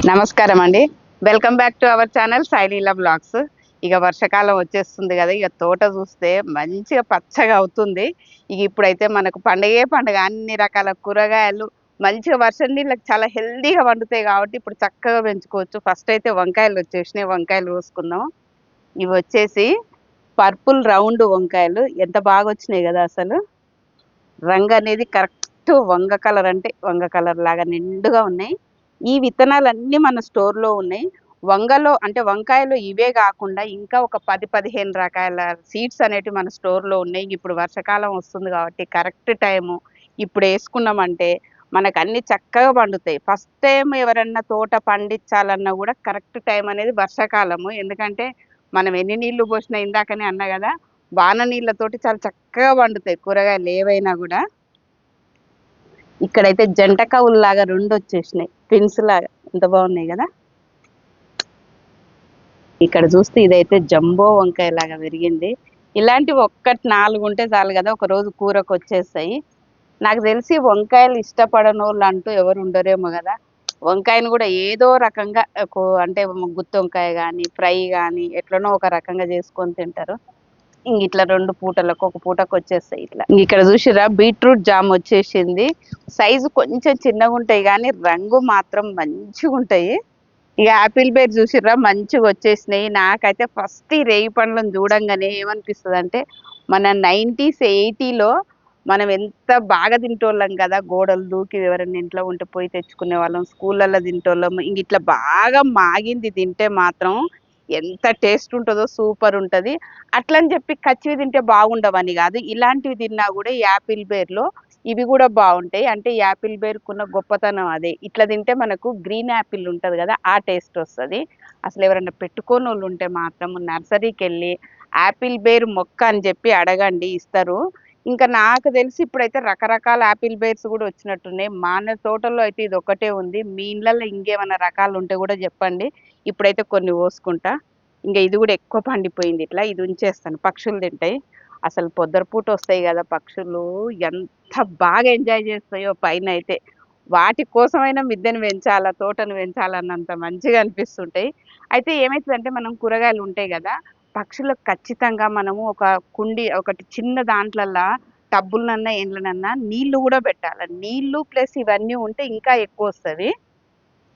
నమస్కారం అండి. Welcome back to our channel Saileela blogs. ఇక వర్షాకాలం వచ్చేస్తుంది కదా! ఇక తోట చూస్తే మంచిగా పచ్చగా అవుతుంది. ఇక ఇప్పుడైతే మనకు పండగే పండగ. అన్ని రకాల కూరగాయలు మంచిగా వర్షం నీళ్ళకి చాలా హెల్తీగా పండుతాయి కాబట్టి ఇప్పుడు చక్కగా పెంచుకోవచ్చు. ఫస్ట్ అయితే వంకాయలు వచ్చేసినాయి. వంకాయలు కోసుకుందాం. ఇవి వచ్చేసి పర్పుల్ రౌండ్ వంకాయలు ఎంత బాగా వచ్చినాయి కదా అసలు. రంగు అనేది కరెక్ట్ వంగ కలర్, అంటే వంగ కలర్ లాగా నిండుగా ఉన్నాయి. ఈ విత్తనాలన్నీ మన స్టోర్‌లో ఉన్నాయి. వంగలో అంటే వంకాయలు ఇవే గాకుండా ఇంకా ఒక 10, 15 రకాల సీడ్స్ అనేటివి మన స్టోర్‌లో ఉన్నాయి. ఇప్పుడు వర్షాకాలం వస్తుంది కాబట్టి కరెక్ట్ టైము. ఇప్పుడేసుకున్నామంటే మనకన్నీ చక్కగా పండుతాయి. ఫస్ట్ టైమ్ ఎవరన్నా తోట పండించాలన్నా గూడా కరెక్ట్ టైం అనేది వర్షాకాలము. ఎందుకంటే మనం ఎన్ని నీళ్లు పోసినా ఇందాకనే అన్నా గదా! వాన నీళ్ళతోటి చాలా చక్కగా పండుతాయి కూరగాయలు ఏవైనా గూడా. ఇక్కడైతే జంట కవుల్లాగా 2 వచ్చేసినాయి. ట్విన్స్ లాగా ఎంత బాగున్నాయి కదా. ఇక్కడ చూస్తే ఇదైతే జంబో వంకాయ లాగా పెరిగింది. ఇలాంటివి ఒక్కటి 4 ఉంటే చాలు కదా, ఒక రోజు కూరకు వచ్చేస్తాయి. నాకు తెలిసి వంకాయలు ఇష్టపడనోళ్ళు అంటూ ఎవరు ఉండరేమో కదా. వంకాయను కూడా ఏదో రకంగా అంటే గుత్తి వంకాయ కానీ, ఫ్రై కానీ ఎట్లనో ఒక రకంగా చేసుకొని తింటారు. ఇంక ఇట్లా 2 పూటలకు ఒక పూటకు వచ్చేస్తాయి ఇట్లా. ఇక్కడ చూసిరా బీట్రూట్ జామ్ వచ్చేసింది. సైజు కొంచెం చిన్నగా ఉంటాయి కానీ రంగు మాత్రం మంచిగా ఉంటాయి. ఇక యాపిల్ బేర్ చూసిర్రా మంచిగా వచ్చేసినాయి. నాకైతే ఫస్ట్ ఈ రేగి పండ్లను చూడంగానే ఏమనిపిస్తుంది అంటే మన 90s 80లో మనం ఎంత బాగా తింటోళ్ళం కదా. గోడలు దూకి ఎవరైనా ఇంట్లో ఉంటే పోయి తెచ్చుకునే వాళ్ళం, స్కూళ్ళల్లో తింటోళ్ళం. ఇంక ఇట్లా బాగా మాగింది తింటే మాత్రం ఎంత టేస్ట్ ఉంటుందో సూపర్ ఉంటది. అట్లని చెప్పి కచ్చివి తింటే బాగుండవని కాదు, ఇలాంటివి తిన్నా కూడా ఈ యాపిల్ బేర్లో ఇవి కూడా బాగుంటాయి. అంటే యాపిల్ బేర్కున్న గొప్పతనం అదే. ఇట్లా తింటే మనకు గ్రీన్ యాపిల్ ఉంటది కదా, ఆ టేస్ట్ వస్తది. అసలు ఎవరైనా పెట్టుకోనోళ్ళు ఉంటే మాత్రం నర్సరీకి వెళ్ళి యాపిల్ బేర్ మొక్క అని చెప్పి అడగండి, ఇస్తారు. ఇంకా నాకు తెలిసి ఇప్పుడైతే రకరకాల యాపిల్ బేర్స్ కూడా వచ్చినట్టున్నాయి. మన తోటలో అయితే ఇది ఒక్కటే ఉంది. మీ ఇళ్ళల్లో ఇంకేమైనా రకాలు ఉంటే కూడా చెప్పండి. ఇప్పుడైతే కొన్ని కోసుకుంటా. ఇంకా ఇది కూడా ఎక్కువ పండిపోయింది ఇట్లా. ఇది ఉంచేస్తాను, పక్షులు తింటాయి. అసలు పొద్దురపూట వస్తాయి కదా పక్షులు, ఎంత బాగా ఎంజాయ్ చేస్తాయో పైన అయితే. వాటి కోసమైనా మిద్దెను పెంచాలా, తోటను పెంచాలన్నంత మంచిగా అనిపిస్తుంటాయి. అయితే ఏమైతుందంటే మనం కూరగాయలు ఉంటాయి కదా, పక్షులకు ఖచ్చితంగా మనము ఒక కుండి ఒకటి చిన్న దాంట్లల్లా టబ్బులనన్నా ఏండ్లనన్నా నీళ్లు కూడా పెట్టాలి. నీళ్లు ప్లస్ ఇవన్నీ ఉంటే ఇంకా ఎక్కువ వస్తది.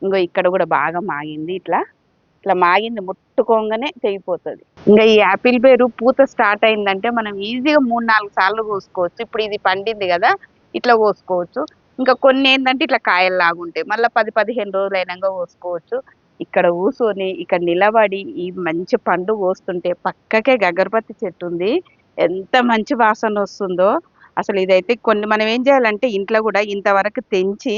ఇంగో ఇక్కడ కూడా బాగా మాగింది ఇట్లా. ఇట్లా మాగింది ముట్టుకోంగానే తెగిపోతది. ఇంగా ఈ యాపిల్ బేరు పూత స్టార్ట్ అయిందంటే మనం ఈజీగా 3, 4 సార్లు కోసుకోవచ్చు. ఇప్పుడు ఇది పండింది గదా, ఇట్లా కోసుకోవచ్చు. ఇంకా కొన్ని ఏందంటే ఇట్లా కాయల్లాగుంటాయి. మళ్ళా 10, 15 రోజులైనంక కోసుకోవచ్చు. ఇక్కడ కూసోని, ఇక్కడ నిలబడి ఈ మంచి పండు కోస్తుంటే పక్కకే గగరబత్తి చెట్టుంది. ఎంత మంచి వాసనొస్తుందో. అసలు ఇదైతే కొన్ని మనం ఏం చేయాలంటే ఇంట్లో గూడా ఇంతవరకు తెంచి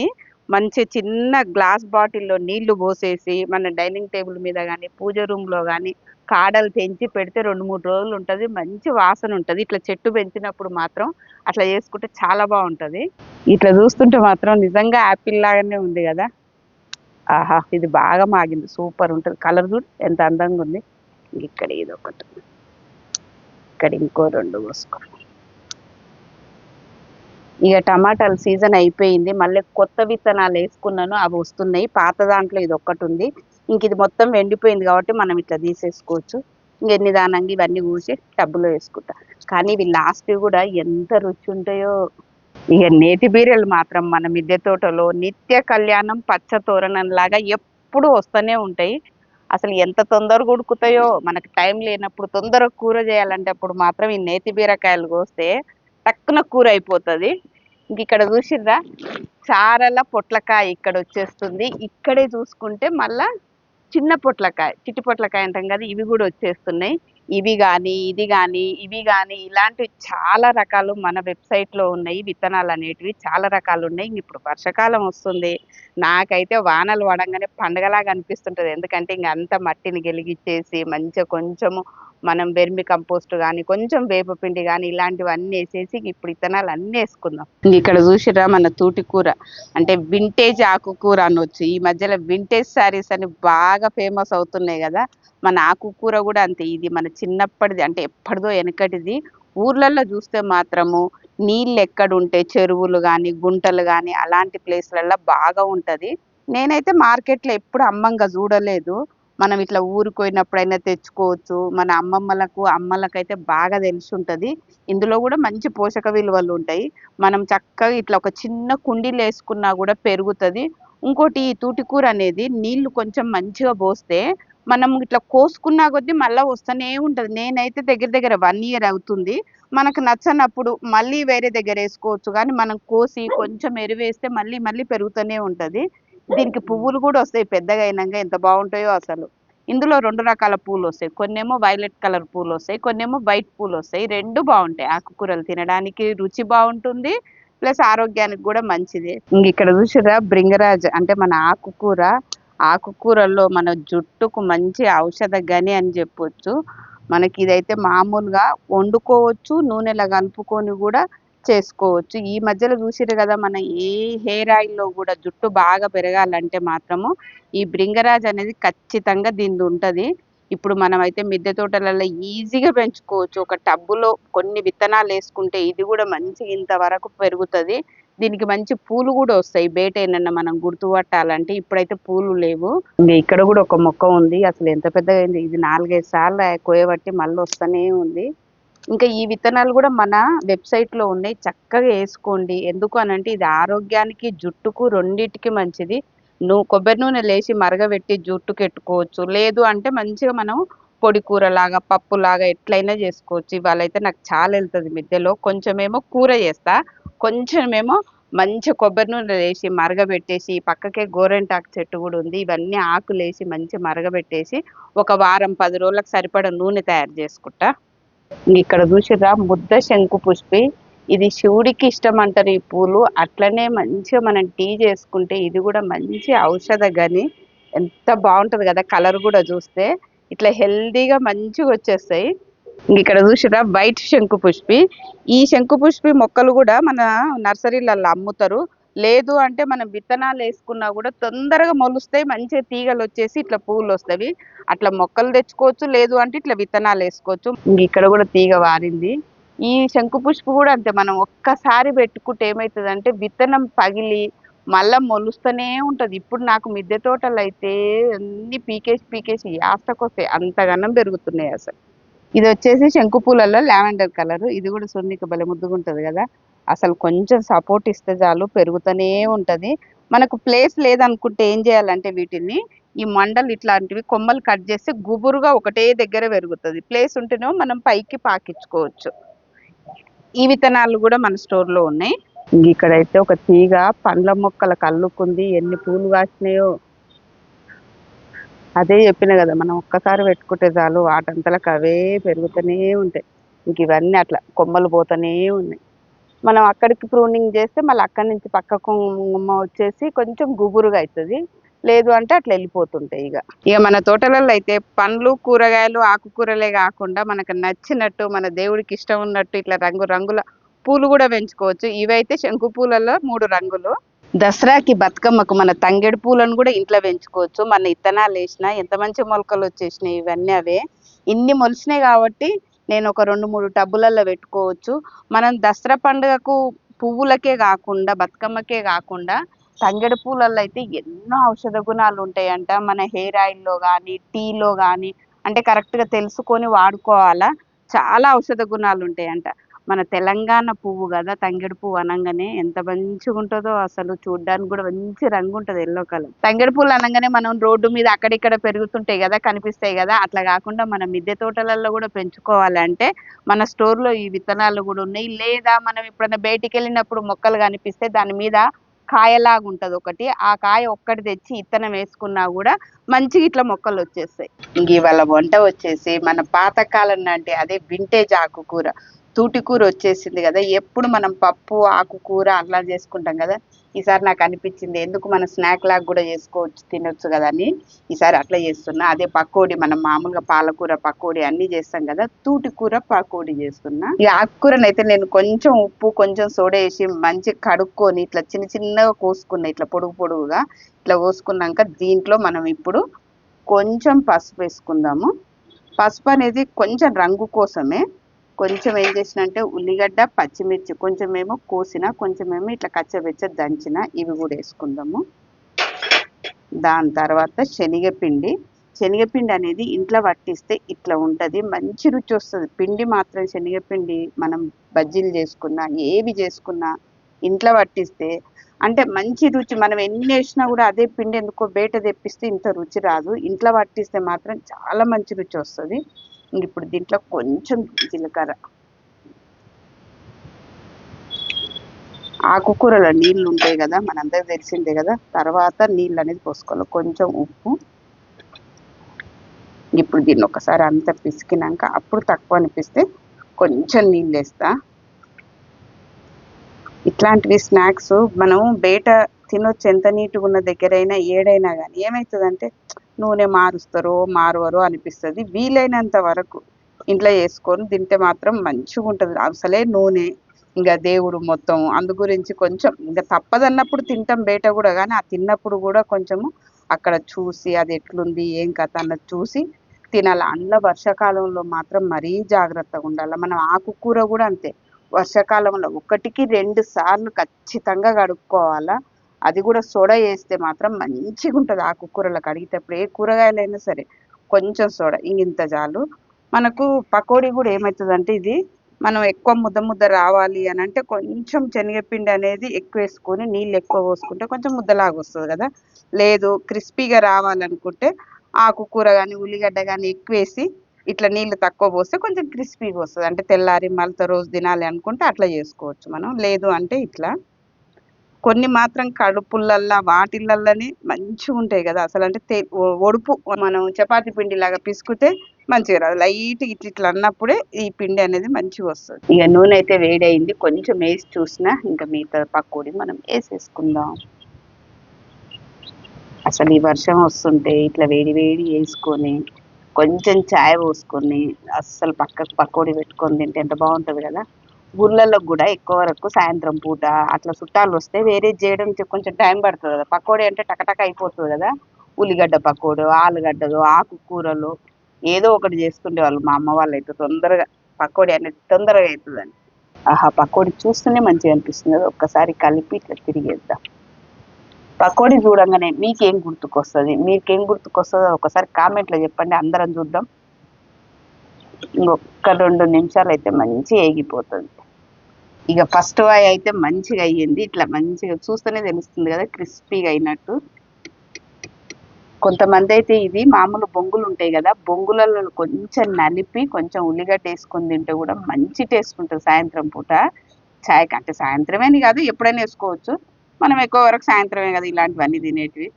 మంచి చిన్న గ్లాస్ బాటిల్‌లో నీళ్లు పోసేసి మన డైనింగ్ టేబుల్ మీద గాని, పూజ రూమ్‌లో గాని కాడలు తెంచి పెడితే 2, 3 రోజులుంటది. మంచి వాసనుంటది. ఇట్లా చెట్టు పెంచినప్పుడు మాత్రం అట్లా చేసుకుంటే చాలా బావుంటది. ఇట్లా చూస్తుంటే మాత్రం నిజంగా యాపిల్ లాగానే ఉంది గదా. ఆహా! ఇది బాగా మాగింది. సూపర్ ఉంటది. కలర్ చూడు ఎంత అందంగుంది. ఇక్కడ ఇదొకటి. ఇక్కడ ఇంకో 2 కోసుకో. ఇక టమాటాల సీజన్ అయిపోయింది. మళ్ళీ కొత్త విత్తనాలేసుకున్నాను. అవి వస్తున్నాయి. పాత దాంట్లో ఇదొక్కటుంది. ఇంకిది మొత్తం ఎండిపోయింది కాబట్టి మనం ఇట్లా తీసేసుకోవచ్చు. ఇంక నిదానంగా ఇవన్నీ కూసి టబ్బులో వేసుకుంటా. కానీ ఇవి లాస్ట్‌వి గూడా ఎంత రుచుంటాయో. ఇక నేతి బీరలు మాత్రం మన మిద్దె తోటలో నిత్య కళ్యాణం, పచ్చ తోరణంలాగా ఎప్పుడూ వస్తూనే ఉంటాయి. అసలు ఎంత తొందరగా ఉడుకుతాయో, మనకు టైం లేనప్పుడు తొందరగా కూర చేయాలంటే అప్పుడు మాత్రం ఈ నేతి బీరకాయలు కోస్తే టక్కున కూర అయిపోతది. ఇంకిక్కడ చూసిర్రా చారల పొట్లకాయ ఇక్కడొచ్చేస్తుంది. ఇక్కడే చూసుకుంటే మళ్ళా చిన్న పొట్లకాయ, చిట్టి పొట్లకాయ అంటాం కదా, ఇవి కూడా వచ్చేస్తున్నాయి. ఇవి గాని, ఇది గాని, ఇవి గాని ఇలాంటివి చాలా రకాలు మన వెబ్‌సైట్‌లో ఉన్నాయి. విత్తనాలనేటివి చాలా రకాలున్నాయి. ఇప్పుడు వర్షాకాలం వస్తుంది. నాకైతే వానలు పడంగానే పండగలాగా అనిపిస్తుంటది. ఎందుకంటే ఇంక అంత మట్టిని గెలిగిచ్చేసి మంచిగా కొంచెము మనం వెర్మి కంపోస్ట్ గాని, కొంచెం వేపపిండి గాని ఇలాంటివన్నీ ఎసేసి ఇప్పుడు విత్తనాలన్నీ ఎసుకుందాం. ఇక్కడ చూసిర్రా మన తూటికూర, అంటే వింటేజ్ ఆకుకూర అనొచ్చు. ఈ మధ్యలో వింటేజ్ శారీస్ అని బాగా ఫేమస్ అవుతున్నాయి గదా. మన ఆకుకూర గూడా అంతే. ఇది మన చిన్నప్పటిది, అంటే ఎప్పటిదో ఎనకటిది. ఊర్లల్లో చూస్తే మాత్రము నీళ్ళెక్కడుంటే చెరువులు గాని, గుంటలు గాని అలాంటి ప్లేస్‌లల్ల బాగా ఉంటది. నేనైతే మార్కెట్‌లో ఎప్పుడు అమ్మంగా చూడలేదు. మనం ఇట్లా ఊరికి పోయినప్పుడైనా తెచ్చుకోవచ్చు. మన అమ్మమ్మలకు, అమ్మలకైతే బాగా తెలిసుంటది. ఇందులో గూడా మంచి పోషక విలువలుంటాయి. మనం చక్కగా ఇట్లా ఒక చిన్న కుండీలో ఏసుకున్నా గూడా పెరుగుతది. ఇంకోటి ఈ తూటికూర అనేది నీళ్లు కొంచెం మంచిగా పోస్తే, మనం ఇట్లా కోసుకున్న కొద్దీ మళ్ళా వస్తనే ఉంటది. నేనైతే దగ్గర దగ్గర 1 ఇయర్ అవుతుంది. మనకు నచ్చనప్పుడు మళ్ళీ వేరే దగ్గర ఏసుకోవచ్చు గానీ, మనం కోసి కొంచెం ఎరువేస్తే మళ్ళీ మళ్ళీ పెరుగుతూనే ఉంటది. దీనికి పువ్వులు గూడా ఒస్తాయి పెద్దగా అయినంక ఎంత బావుంటాయో అసలు. ఇందులో 2 రకాల పూలొస్తాయి. కొన్నేమో వైలెట్ కలర్ పూలొస్తాయి. కొన్నేమో వైట్ పూలొస్తాయి. 2 బావుంటాయి. ఆకుకూరలు తినడానికి రుచి బావుంటుంది. ప్లస్ ఆరోగ్యానికి గూడా మంచిది. ఇంగిక్కడ చూసిర్రా భృంగరాజ్ అంటే మన ఆకుకూర. ఆకుకూరల్లో మన జుట్టుకు మంచి ఔషధ గని అని జెప్పొచ్చు. మనకిదైతే మామూలుగా వండుకోవచ్చు. నూనెలో కలుపుకొని గూడా చేసుకోవచ్చు. ఈ మధ్యలో చూసిర్రు గదా! మన ఏ హెయిర్ ఆయిల్‌లో గూడా జుట్టు బాగా పెరగాలంటే మాత్రము ఈ భృంగరాజ్ అనేది ఖచ్చితంగా దీనిదుంటది. ఇప్పుడు మనమైతే మిద్దె తోటలలో ఈజీగా పెంచుకోవచ్చు. ఒక టబ్బులో కొన్ని విత్తనాలేసుకుంటే ఇది గూడా మంచిగా ఇంతవరకు పెరుగుతది. దీనికి మంచి పూలు గూడా ఒస్తాయి. బయటేనన్నా మనం గుర్తుపట్టాలంటే. ఇప్పుడైతే పూలు లేవు. ఇంగ ఇక్కడ గూడా ఒక మొక్క ఉంది. అసలు ఎంత పెద్దగయింది. ఇది 4, 5 సార్లు కోయబట్టి మళ్ళొస్తనే ఉంది. ఇంకా ఈ విత్తనాలు గూడా మన వెబ్‌సైట్‌లో ఉన్నాయి. చక్కగా ఏసుకోండి. ఎందుకు అనంటే ఇది ఆరోగ్యానికి, జుట్టుకు రెండిటికి మంచిది. కొబ్బరి నూనెలేసి మరగబెట్టి జుట్టుకెట్టుకోవచ్చు. లేదు అంటే మంచిగా మనం పొడి కూరలాగా, పప్పులాగా ఎట్లైనా జేసుకోవచ్చు. ఇవాళైతే నాకు చాలా ఎళ్తది మిద్దెలో. కొంచెమేమో కూర జేస్తా. కొంచెమేమో మంచిగా కొబ్బరి నూనెలేసి మరగబెట్టేసి పక్కకే గోరింటాకు చెట్టు గూడా ఉంది. ఇవన్నీ ఆకులేసి మంచిగా మరగబెట్టేసి ఒక వారం, 10 రోజులకు సరిపడా నూనె తయారు జేసుకుంటా. ఇక్కడ చూసిర్రా ముద్ద శంకు పుష్పి. ఇది శివుడికి ఇష్టం అంటారు ఈ పూలు. అట్లనే మంచిగా మనం టీ చేసుకుంటే ఇది కూడా మంచి ఔషధ గని. ఎంత బావుంటది కదా! కలర్ కూడా చూస్తే. ఇట్లా హెల్తీగా మంచిగా వచ్చేస్తాయి. ఇక్కడ చూసిర్రా వైట్ శంకు పుష్పి. ఈ శంకు పుష్పి మొక్కలు కూడా మన నర్సరీలలో అమ్ముతారు. లేదు అంటే మనం విత్తనాలేసుకున్నా కూడా తొందరగా మొలుస్తాయి. మంచిగా తీగలొచ్చేసి ఇట్లా పూలొస్తవి. అట్లా మొక్కలు తెచ్చుకోవచ్చు. లేదు అంటే ఇట్లా విత్తనాలేసుకోవచ్చు. ఇక్కడ కూడా తీగ వారింది. ఈ శంకు పుష్పి కూడా అంతే. మనం ఒక్కసారి పెట్టుకుంటే ఏమైతదంటే విత్తనం పగిలి మళ్ళా మొలుస్తనే ఉంటది. ఇప్పుడు నాకు మిద్దె తోటలో అయితే అన్నీ పీకేసి పీకేసి యాస్తకొస్తాయి. అంతగనం పెరుగుతున్నాయి అసలు. ఇదొచ్చేసి శంకు పూలలో లావెండర్ కలరు. ఇది గూడా చూడనీకి భలే ముద్దుగుంటది గదా! అసలు కొంచెం సపోర్ట్ ఇస్తే చాలు పెరుగుతనే ఉంటది. మనకు ప్లేస్ లేదనుకుంటే ఏం జేయాలంటే వీటిని, ఈ మండలు ఇట్లాంటివి కొమ్మలు కట్ జేస్తే గుబురుగా ఒకటే దగ్గర పెరుగుతది. ప్లేస్ ఉంటేనేమో మనం పైకి పాకిచ్చుకోవచ్చు. ఈ విత్తనాలు గూడా మన స్టోర్‌లో ఉన్నాయి. ఇక్కడైతే ఒక తీగ పండ్ల మొక్కలకు అల్లుకుంది. ఎన్ని పూలు కాసినాయో. అదే చెప్పిన గదా! మనం ఒక్కసారి పెట్టుకుంటే చాలు వాటంతలకు అవే పెరుగుతూనే ఉంటాయి. ఇవన్నీ అట్లా కొమ్మలు పోతూనే ఉన్నాయి. మనం అక్కడికి ప్రూనింగ్ చేస్తే మళ్ళీ అక్కడి నుంచి పక్క కొమ్మ వచ్చేసి కొంచెం గుబురుగా అయితది. లేదు అంటే అట్లా వెళ్ళిపోతుంటాయి ఇగ. ఇగ మన తోటలలో అయితే పండ్లు, కూరగాయలు, ఆకుకూరలే గాకుండా మనకు నచ్చినట్టు మన దేవుడికి ఇష్టం ఉన్నట్టు ఇట్లా రంగు రంగుల పూలు గూడా పెంచుకోవచ్చు. ఇవైతే శంకు పూలలో 3 రంగులు. దసరాకి, బతుకమ్మకు మన తంగేడు పూలను గూడా ఇంట్లో పెంచుకోవచ్చు. మన ఇత్తనాలేసినా ఎంత మంచి మొలకలొచ్చేసినాయి ఇవన్నీ అవే. ఇన్ని మొలిసినాయి గాబట్టి నేనొక 2, 3 టబ్బులలో పెట్టుకోవచ్చు. మనం దసరా పండుగకు పువ్వులకే గాకుండా, బతుకమ్మకే గాకుండా తంగేడు పూలల్లో అయితే ఎన్నో ఔషధ గుణాలుంటాయంట. మన హెయిర్ ఆయిల్‌లో గానీ, టీలో గానీ అంటే కరెక్ట్‌గా తెలుసుకొని వాడుకోవాలా. చాలా ఔషధ గుణాలుంటాయంట. మన తెలంగాణ పువ్వు గదా! తంగేడు పువ్వు అనంగానే ఎంత మంచిగుంటదో అసలు చూడ్డానికి గూడా మంచి రంగుంటది యెల్లో కలర్. తంగేడు పూలు అనంగానే మనం రోడ్డు మీద అక్కడిక్కడ పెరుగుతుంటాయి గదా! కనిపిస్తాయి గదా! అట్లా గాకుండా మన మిద్దె తోటలలో గూడా పెంచుకోవాలంటే మన స్టోర్‌లో ఈ విత్తనాలు గూడా ఉన్నాయి. లేదా మనం ఎప్పుడైనా బయటికెళ్ళినప్పుడు మొక్కలు కనిపిస్తే దాని మీద కాయలాగుంటదొకటి. ఆ కాయ ఒక్కటి తెచ్చి ఇత్తనం వేసుకున్నా గూడా మంచిగా ఇట్లా మొక్కలొచ్చేస్తాయి. ఇవాళ వంట వచ్చేసి మన పాతకాలం నాటి అదే వింటేజ్ ఆకుకూర. తూటికూర వచ్చేసింది గదా! ఎప్పుడు మనం పప్పు, ఆకుకూర అట్లా చేసుకుంటాం గదా! ఈసారి నాకనిపిచ్చింది ఎందుకు మన స్నాక్ లాగా గూడా చేసుకోవచ్చు, తినొచ్చు గదా! అని ఈసారి అట్లా చేస్తున్నా. అదే పకోడీ మనం మామూలుగా పాలకూర పకోడీ అన్నీ చేస్తాం గదా! తూటికూర పకోడీ చేస్తున్నా. ఈ ఆకుకూరనైతే నేను కొంచెం ఉప్పు, కొంచెం సోడా ఏసి మంచిగా కడుక్కొని ఇట్లా చిన్న చిన్నగా కోసుకున్నా. ఇట్లా పొడుగు పొడుగుగా. ఇట్లా కోసుకున్నాంక దీంట్లో మనం ఇప్పుడు కొంచెం పసుపేసుకుందాము. పసుపనేది కొంచెం రంగు కోసమే. కొంచెం ఏం చేసినా అంటే ఉల్లిగడ్డ, పచ్చిమిర్చి కొంచెమేమో కోసిన, కొంచెమేమో ఇట్లా కచ్చబెచ్చ దంచిన ఇవి గూడా యేసుకుందాము. దాని తర్వాత శనగపిండి. శనగపిండి అనేది ఇంట్లో పట్టిస్తే ఇట్లా ఉంటుంది, మంచి రుచి వస్తుంది. పిండి మాత్రం శనగపిండి మనం బజ్జీలు చేసుకున్నా ఏవి చేసుకున్నా ఇంట్లో పట్టిస్తే అంటే మంచి రుచి. మనం ఎన్ని వేసినా కూడా అదే పిండి ఎందుకో బయట తెప్పిస్తే ఇంత రుచి రాదు. ఇంట్లో పట్టిస్తే మాత్రం చాలా మంచి రుచి వస్తుంది. ఇప్పుడు దీంట్లో కొంచెం జీలకర్ర, ఆకుకూరలో నీళ్ళు ఉంటాయి కదా, మనందరికి తెలిసిందే కదా. తర్వాత నీళ్ళు అనేది పోసుకోవాలి, కొంచెం ఉప్పు. ఇప్పుడు దీన్ని ఒకసారి అంతా పిసికినాక అప్పుడు తక్కువ అనిపిస్తే కొంచెం నీళ్ళు వేస్తా. ఇట్లాంటివి స్నాక్స్ మనం బయట తినొచ్చు, ఎంత నీట్గా ఉన్న దగ్గరైనా ఏడైనా కానీ. ఏమవుతుందంటే నూనె మారుస్తారో మారవరో అనిపిస్తుంది. వీలైనంత వరకు ఇంట్లో చేసుకొని తింటే మాత్రం మంచిగా ఉంటుంది. అసలే నూనె ఇంకా దేవుడు మొత్తం, అందు గురించి కొంచెం ఇంకా తప్పదన్నప్పుడు తింటాం బయట కూడా. కానీ ఆ తిన్నప్పుడు కూడా కొంచెము అక్కడ చూసి అది ఎట్లుంది ఏం కథ అన్నది చూసి తినాలి. అందులో వర్షాకాలంలో మాత్రం మరీ జాగ్రత్తగా ఉండాలి. మనం ఆకుకూర కూడా అంతే, వర్షాకాలంలో 1కి 2 సార్లు ఖచ్చితంగా కడుక్కోవాలా. అది కూడా సోడా వేస్తే మాత్రం మంచిగా ఉంటుంది. ఆకుకూరలు కడిగేటప్పుడు ఏ కూరగాయలైనా సరే కొంచెం సోడా ఇంత చాలు. మనకు పకోడీ కూడా ఏమవుతుందంటే ఇది మనం ఎక్కువ ముద్ద ముద్ద రావాలి అని అంటే కొంచెం శనగపిండి అనేది ఎక్కువ వేసుకొని నీళ్ళు ఎక్కువ పోసుకుంటే కొంచెం ముద్దలాగా వస్తుంది కదా. లేదు క్రిస్పీగా రావాలనుకుంటే ఆకుకూర కానీ ఉల్లిగడ్డ కానీ ఎక్కువ వేసి ఇట్లా నీళ్ళు తక్కువ పోస్తే కొంచెం క్రిస్పీగా వస్తుంది. అంటే తెల్లారి మళ్ళీ రోజు తినాలి అనుకుంటే అట్లా చేసుకోవచ్చు మనం. లేదు అంటే ఇట్లా కొన్ని మాత్రం కడుపులల్లా వాటిలల్లనే మంచిగా ఉంటాయి కదా అసలు. అంటే ఒడుపు మనం చపాతి పిండి లాగా పిసుకుతే మంచిగా రాదు. లైట్ ఇట్లా ఇట్లా అన్నప్పుడే ఈ పిండి అనేది మంచిగా వస్తుంది. ఇక నూనె అయితే వేడైంది, కొంచెం వేసి చూసినా ఇంకా మిగతా పకోడీ మనం వేసేసుకుందాం. అసలు ఈ వర్షం వస్తుంటే ఇట్లా వేడి వేడి వేసుకొని కొంచెం చాయ్ పోసుకొని అస్సలు పక్కకు పకోడీ పెట్టుకొని తింటే ఎంత బాగుంటుంది కదా. ఊర్లలో కూడా ఎక్కువ వరకు సాయంత్రం పూట అట్లా చుట్టాలు వస్తే వేరే చేయడం కొంచెం టైం పడుతుంది కదా. పకోడీ అంటే టకటక అయిపోతుంది కదా. ఉల్లిగడ్డ పకోడు, ఆలుగడ్డలు, ఆకుకూరలు ఏదో ఒకటి చేసుకునే వాళ్ళు. మా అమ్మ వాళ్ళు అయితే తొందరగా పకోడీ అనేది తొందరగా అవుతుందని. ఆహా, పకోడీ చూస్తూనే మంచిగా అనిపిస్తుంది కదా. ఒక్కసారి కలిపి ఇట్లా తిరిగేద్దాం. పకోడీ చూడంగానే మీకేం గుర్తుకొస్తుంది, మీకేం గుర్తుకొస్తుందో ఒకసారి కామెంట్లో చెప్పండి, అందరం చూద్దాం. ఇంకొక 2 నిమిషాలు అయితే మంచిగా ఏగిపోతుంది. ఇక ఫస్ట్ వాయి అయితే మంచిగా అయ్యింది. ఇట్లా మంచిగా చూస్తేనే తెలుస్తుంది కదా క్రిస్పీగా అయినట్టు. కొంతమంది అయితే ఇది మామూలు బొంగులు ఉంటాయి కదా, బొంగులలో కొంచెం నలిపి కొంచెం ఉల్లిగడ్డ వేసుకొని తింటే కూడా మంచి టేస్ట్ ఉంటుంది సాయంత్రం పూట చాయ్కి. అంటే సాయంత్రమేని కాదు, ఎప్పుడైనా వేసుకోవచ్చు. మనం ఎక్కువ వరకు సాయంత్రమే కదా ఇలాంటివన్నీ తినేటివి.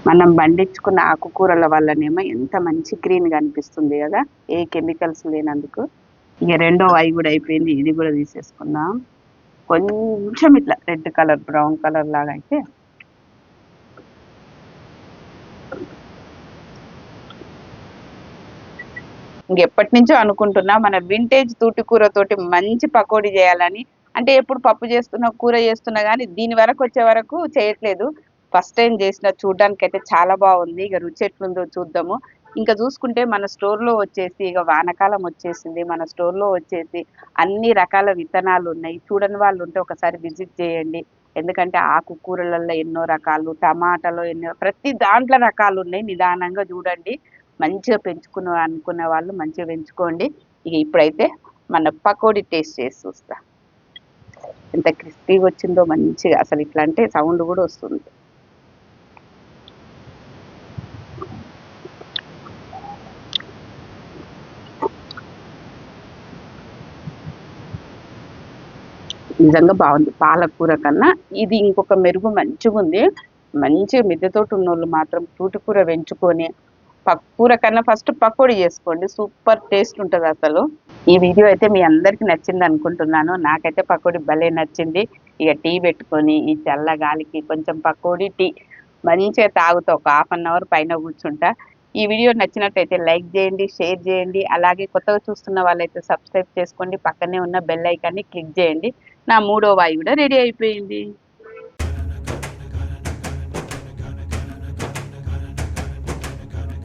మనం పండించుకున్న ఆకుకూరల వల్లనేమో ఎంత మంచి గ్రీన్గా అనిపిస్తుంది కదా, ఏ కెమికల్స్ లేనందుకు. ఇక రెండో వాయి కూడా అయిపోయింది, ఇది కూడా తీసేసుకుందాం. కొంచెం ఇట్లా రెడ్ కలర్ బ్రౌన్ కలర్ లాగా అయితే ఇంకెప్పటి నుంచో అనుకుంటున్నా మన వింటేజ్ తోటి మంచి పకోడీ చేయాలని. అంటే ఎప్పుడు పప్పు చేస్తున్నా కూర చేస్తున్నా కానీ దీని వరకు వచ్చే వరకు చేయట్లేదు. ఫస్ట్ టైం చేసిన, చూడడానికి అయితే చాలా బాగుంది. ఇక రుచి ఎట్లుందో చూద్దాము. ఇంకా చూసుకుంటే మన స్టోర్లో వచ్చేసి ఇక వానకాలం వచ్చేసింది, మన స్టోర్లో వచ్చేసి అన్ని రకాల విత్తనాలు ఉన్నాయి. చూడని వాళ్ళు ఉంటే ఒకసారి విజిట్ చేయండి. ఎందుకంటే ఆకుకూరలలో ఎన్నో రకాలు, టమాటాలో ఎన్నో, ప్రతి దాంట్లో రకాలు ఉన్నాయి. నిదానంగా చూడండి, మంచిగా అనుకునే వాళ్ళు మంచిగా పెంచుకోండి. ఇక ఇప్పుడైతే మన పకోడీ టేస్ట్ చేసి చూస్తా ఎంత క్రిస్పీగా వచ్చిందో మంచిగా. అసలు ఇట్లా అంటే సౌండ్ కూడా వస్తుంది. నిజంగా బాగుంది. పాలకూర కన్నా ఇది ఇంకొక మెరుగు మంచిగా ఉంది. మంచిగా మిద్దెతోటి ఉన్నోళ్ళు మాత్రం తూటికూర పెంచుకొని కూర కన్నా ఫస్ట్ పకోడీ చేసుకోండి, సూపర్ టేస్ట్ ఉంటుంది అసలు. ఈ వీడియో అయితే మీ అందరికి నచ్చింది అనుకుంటున్నాను. నాకైతే పకోడీ భలే నచ్చింది. ఇక టీ పెట్టుకొని ఈ చల్ల గాలికి కొంచెం పకోడీ టీ మంచిగా తాగుతూ ఒక 1/2 అవర్ పైన కూర్చుంటా. ఈ వీడియో నచ్చినట్టయితే లైక్ చేయండి, షేర్ చేయండి. అలాగే కొత్తగా చూస్తున్న వాళ్ళైతే సబ్స్క్రైబ్ చేసుకోండి, పక్కనే ఉన్న బెల్ ఐకాన్ని క్లిక్ చేయండి. నా 3వ వాయి కూడా రెడీ అయిపోయింది.